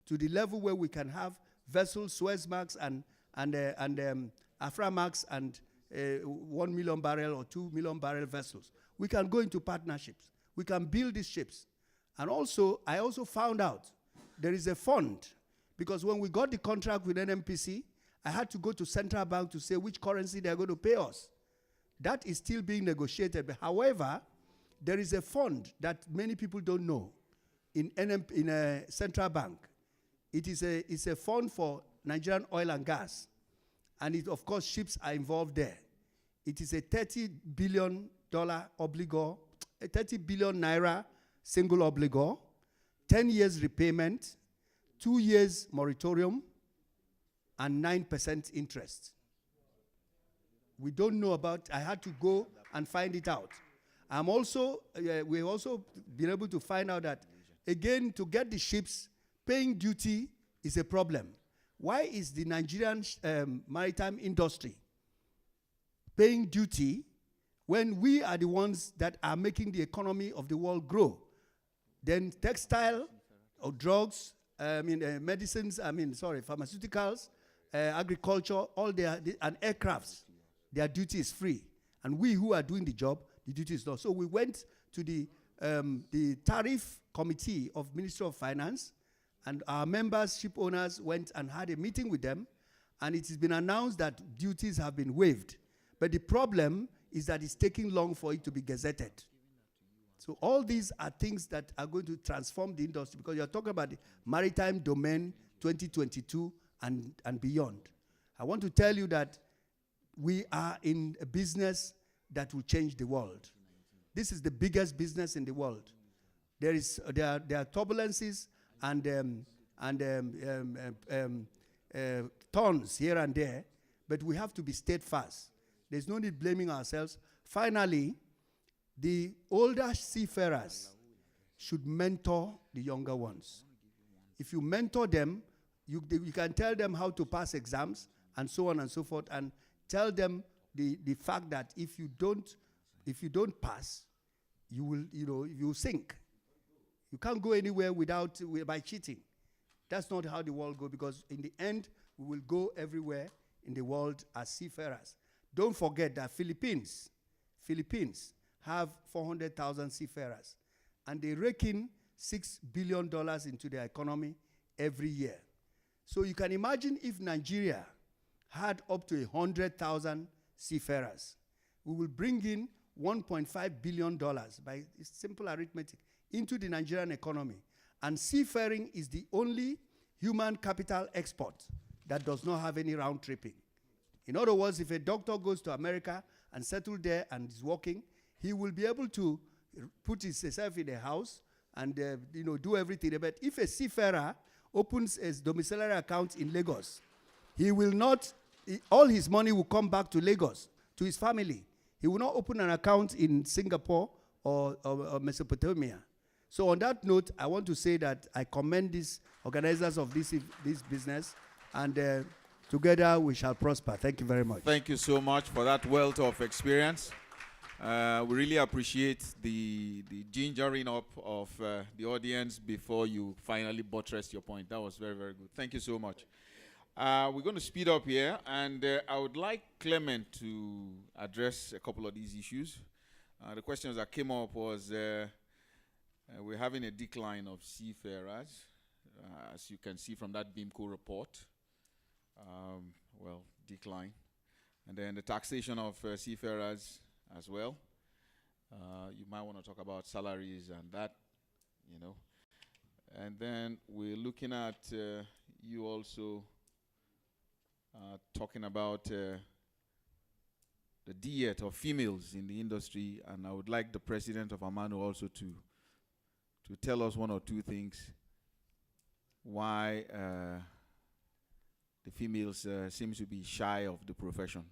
to the level where we can have vessels, Suezmax and Aframax and 1 million barrel or 2 million barrel vessels. We can go into partnerships. We can build these ships. And also, I also found out there is a fund, because when we got the contract with NMPC, I had to go to central bank to say which currency they're going to pay us. That is still being negotiated. But however, there is a fund that many people don't know in a central bank. It's a fund for Nigerian oil and gas. And it, of course, ships are involved there. It is a $30 billion obligor, a 30 billion naira single obligor, 10 years repayment, 2 years moratorium, and 9% interest. We don't know about, I had to go and find it out. We've also been able to find out that, again, to get the ships, paying duty is a problem. Why is the Nigerian maritime industry paying duty when we are the ones that are making the economy of the world grow? Then textile or drugs, medicines, pharmaceuticals, agriculture, all and aircrafts, their duty is free. And we who are doing the job, the duty is not. So we went to the tariff committee of Ministry of Finance, and our members, ship owners, went and had a meeting with them, and it has been announced that duties have been waived. But the problem is that it's taking long for it to be gazetted. So all these are things that are going to transform the industry, because you're talking about the maritime domain 2022 and beyond. I want to tell you that we are in a business that will change the world. This is the biggest business in the world. There are turbulences and turns here and there, but we have to be steadfast. There's no need blaming ourselves. Finally, the older seafarers should mentor the younger ones. If you mentor them, you can tell them how to pass exams and so on and so forth, and tell them the fact that if you don't pass, you will sink. You can't go anywhere by cheating. That's not how the world goes, because in the end, we will go everywhere in the world as seafarers. Don't forget that Philippines have 400,000 seafarers, and they rake in $6 billion into their economy every year. So you can imagine if Nigeria had up to 100,000 seafarers, we will bring in $1.5 billion by simple arithmetic into the Nigerian economy. And seafaring is the only human capital export that does not have any round tripping. In other words, if a doctor goes to America and settles there and is working, he will be able to put himself in a house and do everything. But if a seafarer opens a domiciliary account in Lagos, he will not, all his money will come back to Lagos, to his family. He will not open an account in Singapore or Mesopotamia. So on that note, I want to say that I commend these organizers of this business, and together we shall prosper. Thank you very much. Thank you so much for that wealth of experience. We really appreciate the gingering up of the audience before you finally buttressed your point. That was very, very good. Thank you so much. We're going to speed up here, and I would like Clement to address a couple of these issues. The questions that came up was we're having a decline of seafarers, as you can see from that BIMCO report. Decline. And then the taxation of seafarers as well. You might want to talk about salaries and that, And then we're looking at you also talking about the diet of females in the industry, and I would like the president of AMANO also to tell us one or two things why the females seem to be shy of the profession.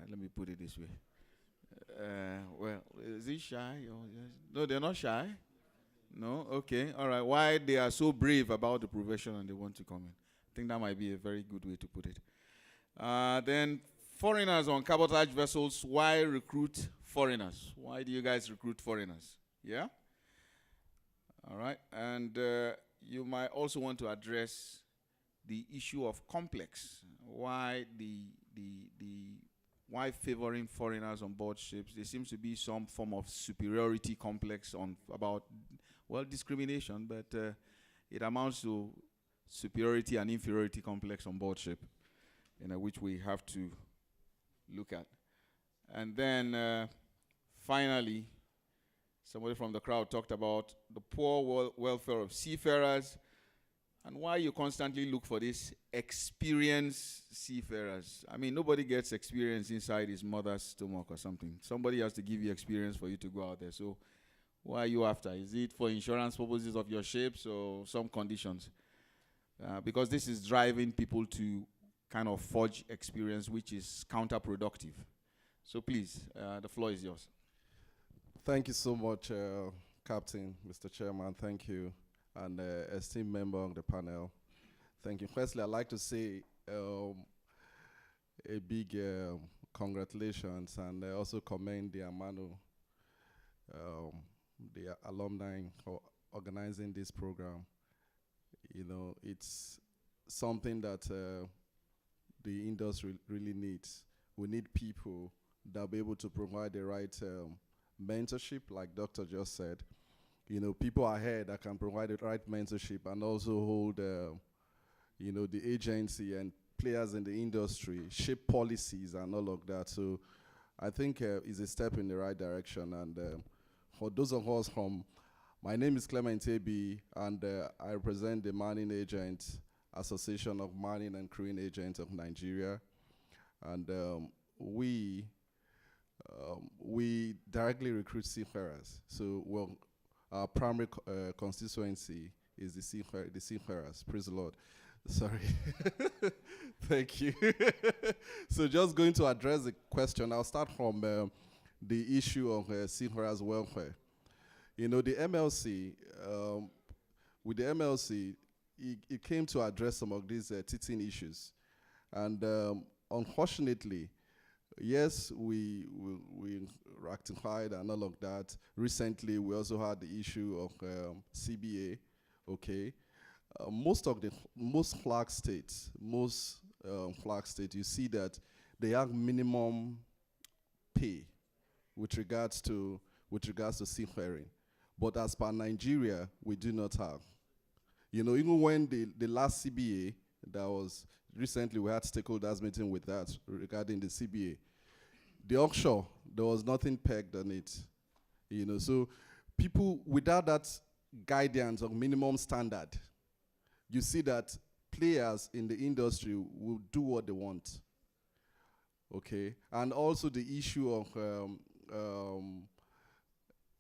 Let me put it this way. Is it shy? No, they're not shy. No? Okay. All right. Why they are so brave about the profession and they want to come in. I think that might be a very good way to put it. Then foreigners on cabotage vessels. Why recruit foreigners? Why do you guys recruit foreigners? Yeah? All right. And you might also want to address the issue of complex. Why why favoring foreigners on board ships? There seems to be some form of superiority complex about discrimination, but it amounts to superiority and inferiority complex on board ship, which we have to look at. And then finally, somebody from the crowd talked about the poor welfare of seafarers and why you constantly look for these experienced seafarers. I mean, nobody gets experience inside his mother's stomach or something. Somebody has to give you experience for you to go out there. So what are you after? Is it for insurance purposes of your ships or some conditions? Because this is driving people to kind of forge experience, which is counterproductive. So please, the floor is yours. Thank you so much, Captain, Mr. Chairman. Thank you. And esteemed member of the panel. Thank you. Firstly, I'd like to say a big congratulations and also commend the AMANO, the alumni for organizing this program. You know, it's something that the industry really needs. We need people that will be able to provide the right mentorship, like Dr. just said. You know, people ahead that can provide the right mentorship and also hold, you know, the agency and players in the industry, shape policies and all of that. So I think it's a step in the right direction. And for those of us my name is Clement Ebi, and I represent the Marine Agent Association of Marine and Crewing Agents of Nigeria. And we directly recruit seafarers. So our primary constituency is the seafarers. Praise the Lord. Sorry. Thank you. So just going to address the question, I'll start from the issue of seafarers' welfare. You know, the MLC, with the MLC, it came to address some of these teething issues. And unfortunately, yes, we rectified and all of that. Recently, we also had the issue of CBA, okay? Most flag states, you see that they have minimum pay with regards to seafaring. But as per Nigeria, we do not have. You know, even when the last CBA, that was recently, we had stakeholders meeting with that regarding the CBA. The offshore, there was nothing pegged on it. You know, so people without that guidance of minimum standard, you see that players in the industry will do what they want. Okay, and also the issue of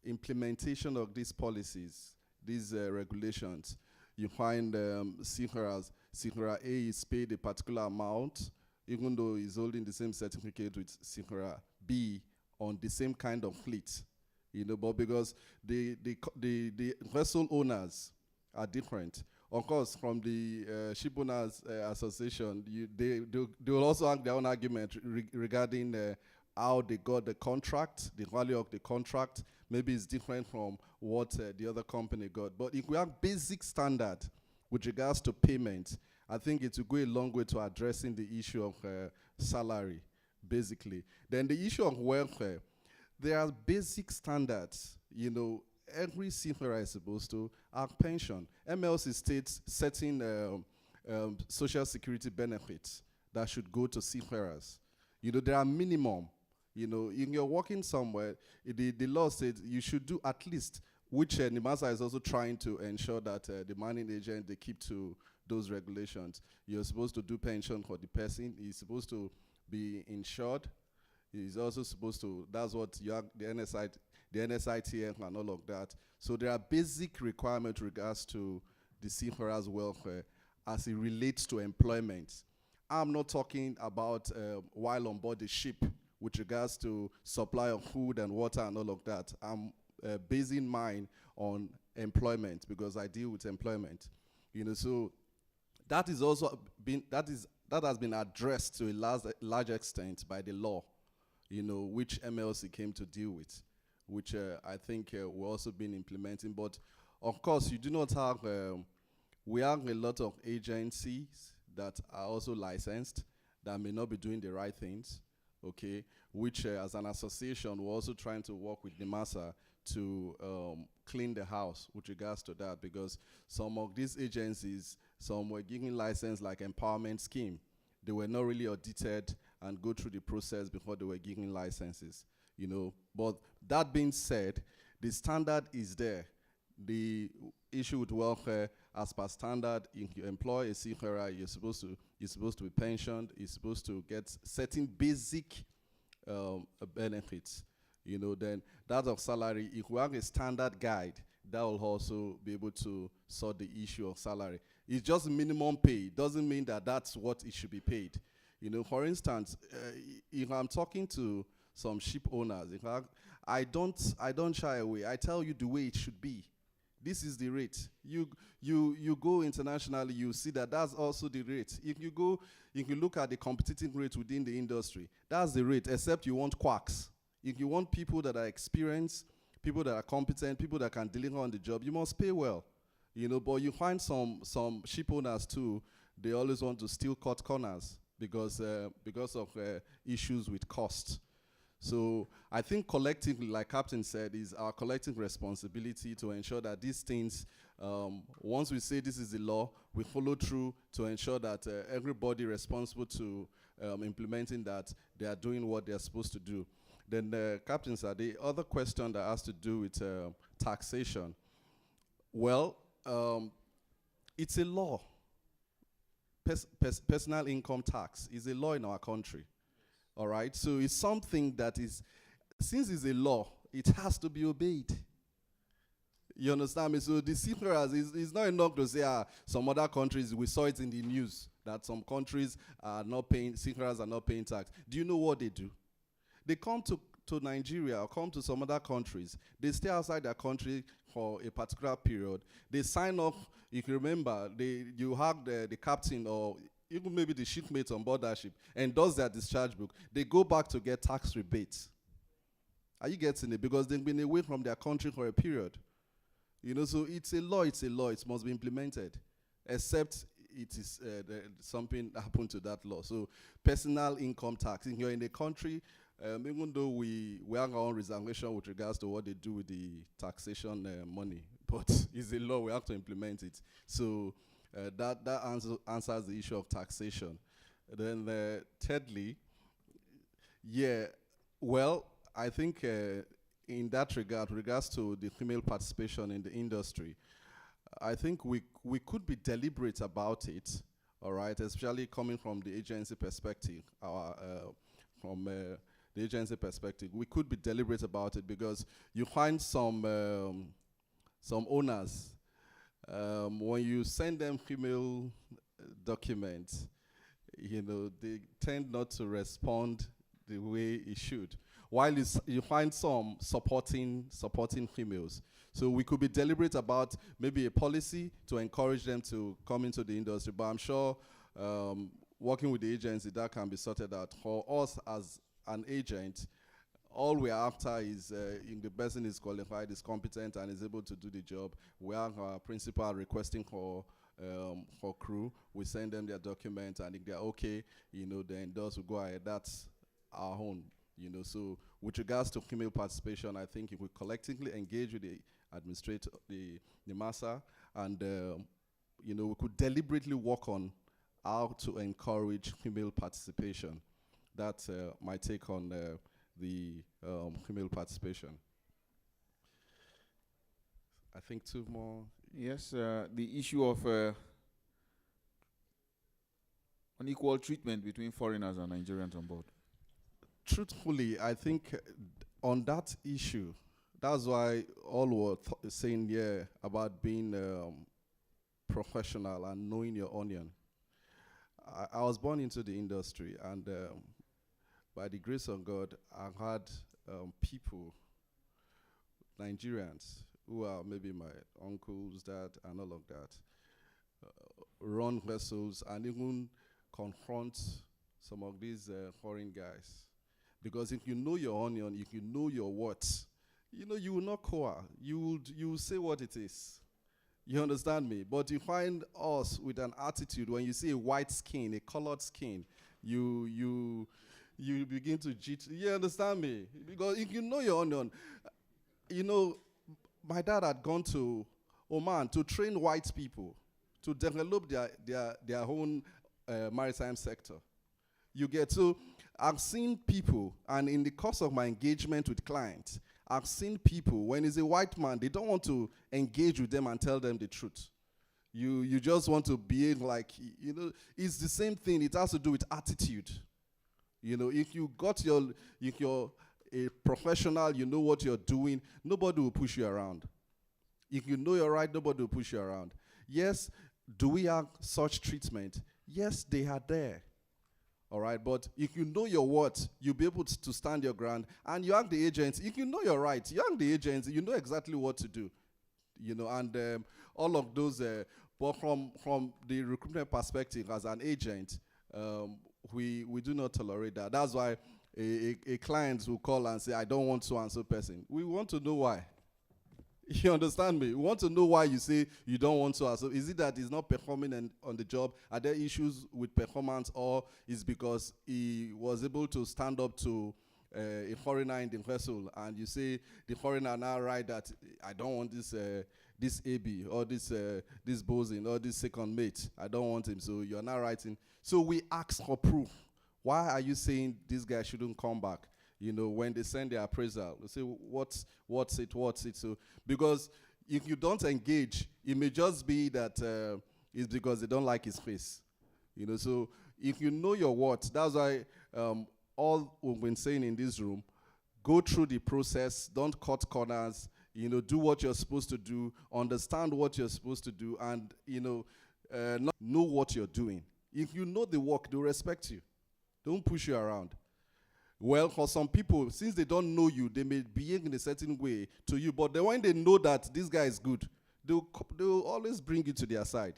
implementation of these policies, these regulations. You find seafarer A is paid a particular amount, even though he's holding the same certificate with seafarer B on the same kind of fleet. You know, but because the vessel owners are different. Of course, from the Ship Owners Association, they will also have their own argument regarding how they got the contract, the value of the contract. Maybe it's different from what the other company got. But if we have basic standard with regards to payment, I think it will go a long way to addressing the issue of salary, basically. Then the issue of welfare, there are basic standards. You know, every seafarer is supposed to have pension. MLC states certain social security benefits that should go to seafarers. You know, there are minimum. You know, if you're working somewhere, the law says you should do at least, which NIMASA is also trying to ensure that the mining agent, they keep to those regulations. You're supposed to do pension for the person. He's supposed to be insured. He's also supposed to, that's what you have, the NSITF and all of that. So there are basic requirements regards to the seafarers' welfare as it relates to employment. I'm not talking about while on board the ship with regards to supply of food and water and all of that. I'm basing mine on employment because I deal with employment. You know, so that is also that has been addressed to a large extent by the law, you know, which MLC came to deal with, which I think we're also been implementing. But of course, you do not have We have a lot of agencies that are also licensed that may not be doing the right things, okay, which as an association, we're also trying to work with NIMASA to clean the house with regards to that, because some of these agencies, some were giving license like empowerment scheme. They were not really audited and go through the process before they were giving licenses, you know. But that being said, the standard is there. The issue with welfare, as per standard, if you employ a seafarer, you're supposed to be pensioned, you're supposed to get certain basic benefits, you know. Then that of salary, if we have a standard guide, that will also be able to sort the issue of salary. It's just minimum pay. It doesn't mean that that's what it should be paid. You know, for instance, if I'm talking to some ship owners, I don't shy away. I tell you the way it should be. This is the rate. You go internationally, you see that that's also the rate. If you look at the competitive rate within the industry, that's the rate, except you want quacks. If you want people that are experienced, people that are competent, people that can deliver on the job, you must pay well. You know, but you find some ship owners too, they always want to still cut corners because of issues with cost. So I think collectively, like Captain said, is our collective responsibility to ensure that these things, once we say this is the law, we follow through to ensure that everybody responsible to implementing that, they are doing what they are supposed to do. Then Captain said, the other question that has to do with taxation. Well, it's a law. Personal income tax is a law in our country. All right, so it's something that is, since it's a law, it has to be obeyed. You understand me? So the seafarers is not enough to say, some other countries, we saw it in the news, that some countries are not paying, seafarers are not paying tax. Do you know what they do? They come to Nigeria or come to some other countries. They stay outside their country for a particular period. They sign off, if you remember, you have the captain or even maybe the shipmate on board that ship, and does their discharge book, they go back to get tax rebates. Are you getting it? Because they've been away from their country for a period. You know, so it's a law, it must be implemented, except it is something happened to that law. So personal income tax, if you're in a country, even though we have our own reservation with regards to what they do with the taxation money, but it's a law, we have to implement it. So that answers the issue of taxation. Then thirdly, yeah, well, I think in that regard, regards to the female participation in the industry, I think we could be deliberate about it, all right, especially coming from the agency perspective, from the agency perspective. We could be deliberate about it because you find some owners, when you send them female documents, you know, they tend not to respond the way it should. While you find some supporting females. So we could be deliberate about maybe a policy to encourage them to come into the industry, but I'm sure working with the agency, that can be sorted out. For us as an agent, all we're after is if the person is qualified, is competent, and is able to do the job. We have our principal requesting for crew. We send them their documents, and if they're okay, you know, then those will go ahead. That's our own, you know. So with regards to female participation, I think if we collectively engage with the administrator, the MASA, and you know, we could deliberately work on how to encourage female participation. That's my take on the female participation. I think two more. Yes, the issue of unequal treatment between foreigners and Nigerians on board. Truthfully, I think on that issue, that's why all were saying here about being professional and knowing your onion. I was born into the industry, and by the grace of God, I've had people, Nigerians, who are maybe my uncles, dad, and all of that, run vessels and even confront some of these foreign guys. Because if you know your onion, if you know your worth, you know, you will not cower. You will say what it is. You understand me? But you find us with an attitude when you see a white skin, a colored skin, you begin to cheat. You understand me? Because if you know your onion, you know, my dad had gone to Oman to train white people to develop their own maritime sector. You get so I've seen people, and in the course of my engagement with clients, I've seen people, when it's a white man, they don't want to engage with them and tell them the truth. You just want to behave like, you know, it's the same thing. It has to do with attitude. You know, if you're a professional, you know what you're doing, nobody will push you around. If you know you're right, nobody will push you around. Yes, do we have such treatment? Yes, they are there. All right, but if you know your worth, you'll be able to stand your ground. And you ask the agents, if you know you're right, you ask the agents, you know exactly what to do. You know, and all of those, but from the recruitment perspective as an agent, we do not tolerate that. That's why a client will call and say, I don't want so and so person. We want to know why. You understand me? We want to know why you say you don't want so and so. Is it that he's not performing on the job? Are there issues with performance, or is because he was able to stand up to a foreigner in the vessel, and you say the foreigner now write that I don't want this AB or this bosun or this second mate. I don't want him. So you're now writing. So we ask for proof. Why are you saying this guy shouldn't come back? You know, when they send their appraisal, they say, what's it? So, because if you don't engage, it may just be that it's because they don't like his face. You know, so if you know your worth, that's why all we've been saying in this room, go through the process, don't cut corners, you know, do what you're supposed to do, understand what you're supposed to do, and, you know, not know what you're doing. If you know the work, they'll respect you. Don't push you around. Well, for some people, since they don't know you, they may behave in a certain way to you. But then when they know that this guy is good, they'll always bring you to their side.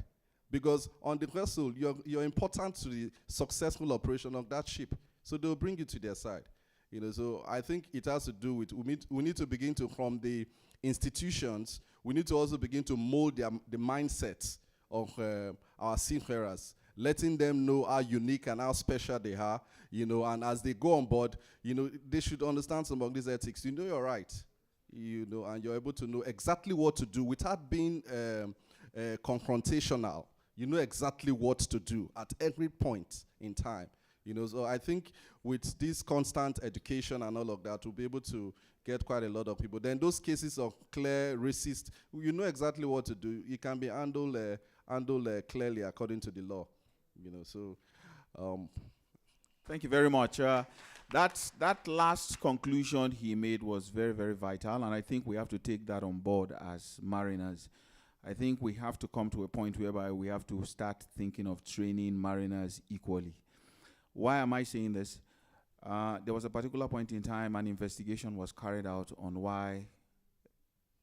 Because on the vessel, you're important to the successful operation of that ship. So they'll bring you to their side. You know, so I think it has to do with, we need to begin to, from the institutions, we need to also begin to mold the mindset of our seafarers, letting them know how unique and how special they are, you know, and as they go on board, you know, they should understand some of these ethics. You know you're right, you know, and you're able to know exactly what to do without being confrontational. You know exactly what to do at every point in time, you know. So I think with this constant education and all of that, we'll be able to get quite a lot of people. Then those cases of clear racist, you know exactly what to do. It can be handled clearly according to the law. You know, so thank you very much. That last conclusion he made was very, very vital, and I think we have to take that on board as mariners. I think we have to come to a point whereby we have to start thinking of training mariners equally. Why am I saying this? There was a particular point in time an investigation was carried out on why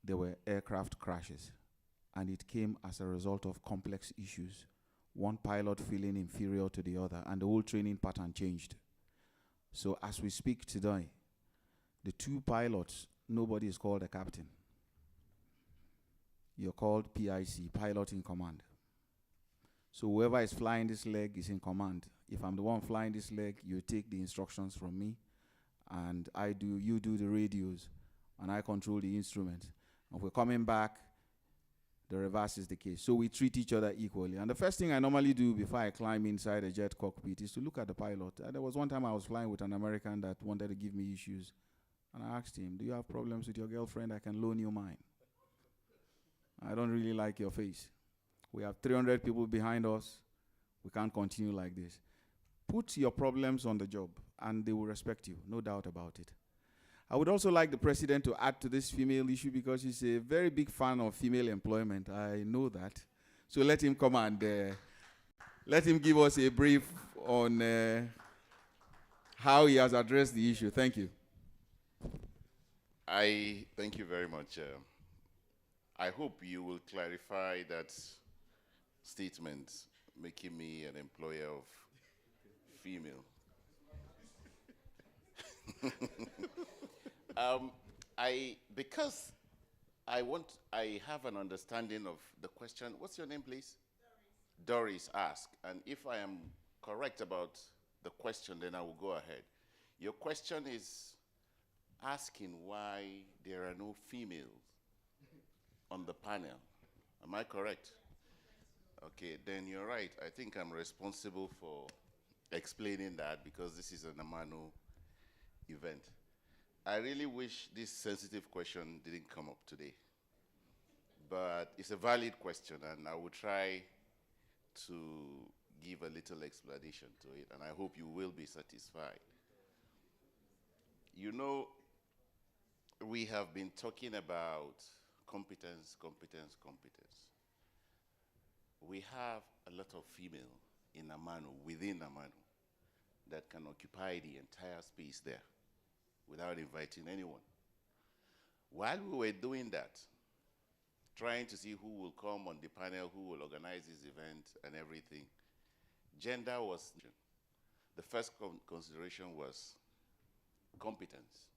there were aircraft crashes, and it came as a result of complex issues. One pilot feeling inferior to the other, and the whole training pattern changed. So as we speak today, the two pilots, nobody is called a captain. You're called PIC, pilot in command. So whoever is flying this leg is in command. If I'm the one flying this leg, you take the instructions from me, and you do the radios, and I control the instrument. And if we're coming back, the reverse is the case. So we treat each other equally. And the first thing I normally do before I climb inside a jet cockpit is to look at the pilot. There was one time I was flying with an American that wanted to give me issues. And I asked him, do you have problems with your girlfriend? I can loan you mine. I don't really like your face. We have 300 people behind us. We can't continue like this. Put your problems on the job, and they will respect you, no doubt about it. I would also like the president to add to this female issue because he's a very big fan of female employment. I know that. So let him come and let him give us a brief on how he has addressed the issue. Thank you. Thank you very much. I hope you will clarify that statement making me an employer of female. Because I have an understanding of the question. What's your name, please? Doris asked. And if I am correct about the question, then I will go ahead. Your question is asking why there are no females on the panel. Am I correct? Okay, then you're right. I think I'm responsible for explaining that because this is an AMANO event. I really wish this sensitive question didn't come up today. But it's a valid question, and I will try to give a little explanation to it, and I hope you will be satisfied. You know, we have been talking about competence, competence, competence. We have a lot of female in AMANO, within AMANO, that can occupy the entire space there without inviting anyone. While we were doing that, trying to see who will come on the panel, who will organize this event and everything, gender was, the first consideration was competence,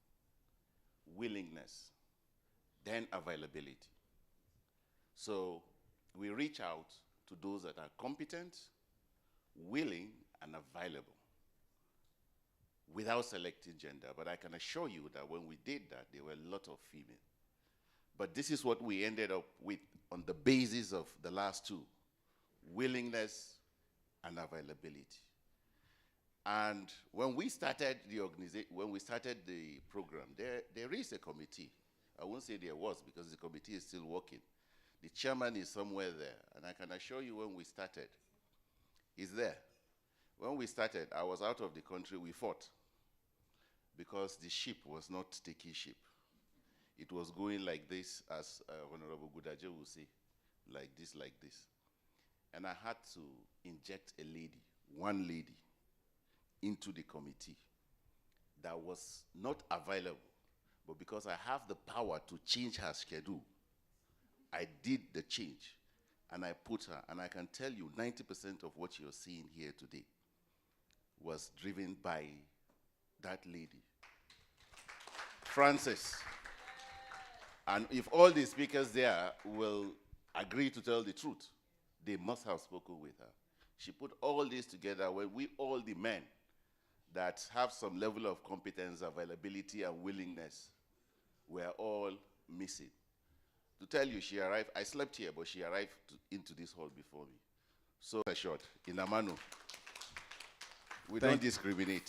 willingness, then availability. So we reach out to those that are competent, willing, and available without selecting gender. But I can assure you that when we did that, there were a lot of female. But this is what we ended up with on the basis of the last two, willingness and availability. And when we started the organization, when we started the program, there is a committee. I won't say there was because the committee is still working. The chairman is somewhere there, and I can assure you when we started, he's there. When we started, I was out of the country, we fought because the ship was not taking ship. It was going like this, as Honorable Gudaje will say, like this, like this. And I had to inject a lady, one lady, into the committee that was not available, but because I have the power to change her schedule, I did the change, and I put her, and I can tell you 90% of what you're seeing here today was driven by that lady, Frances. And if all the speakers there will agree to tell the truth, they must have spoken with her. She put all this together when we, all the men that have some level of competence, availability, and willingness, were all missing. To tell you, she arrived, I slept here, but she arrived into this hall before me. So short, in AMANO, we don't discriminate.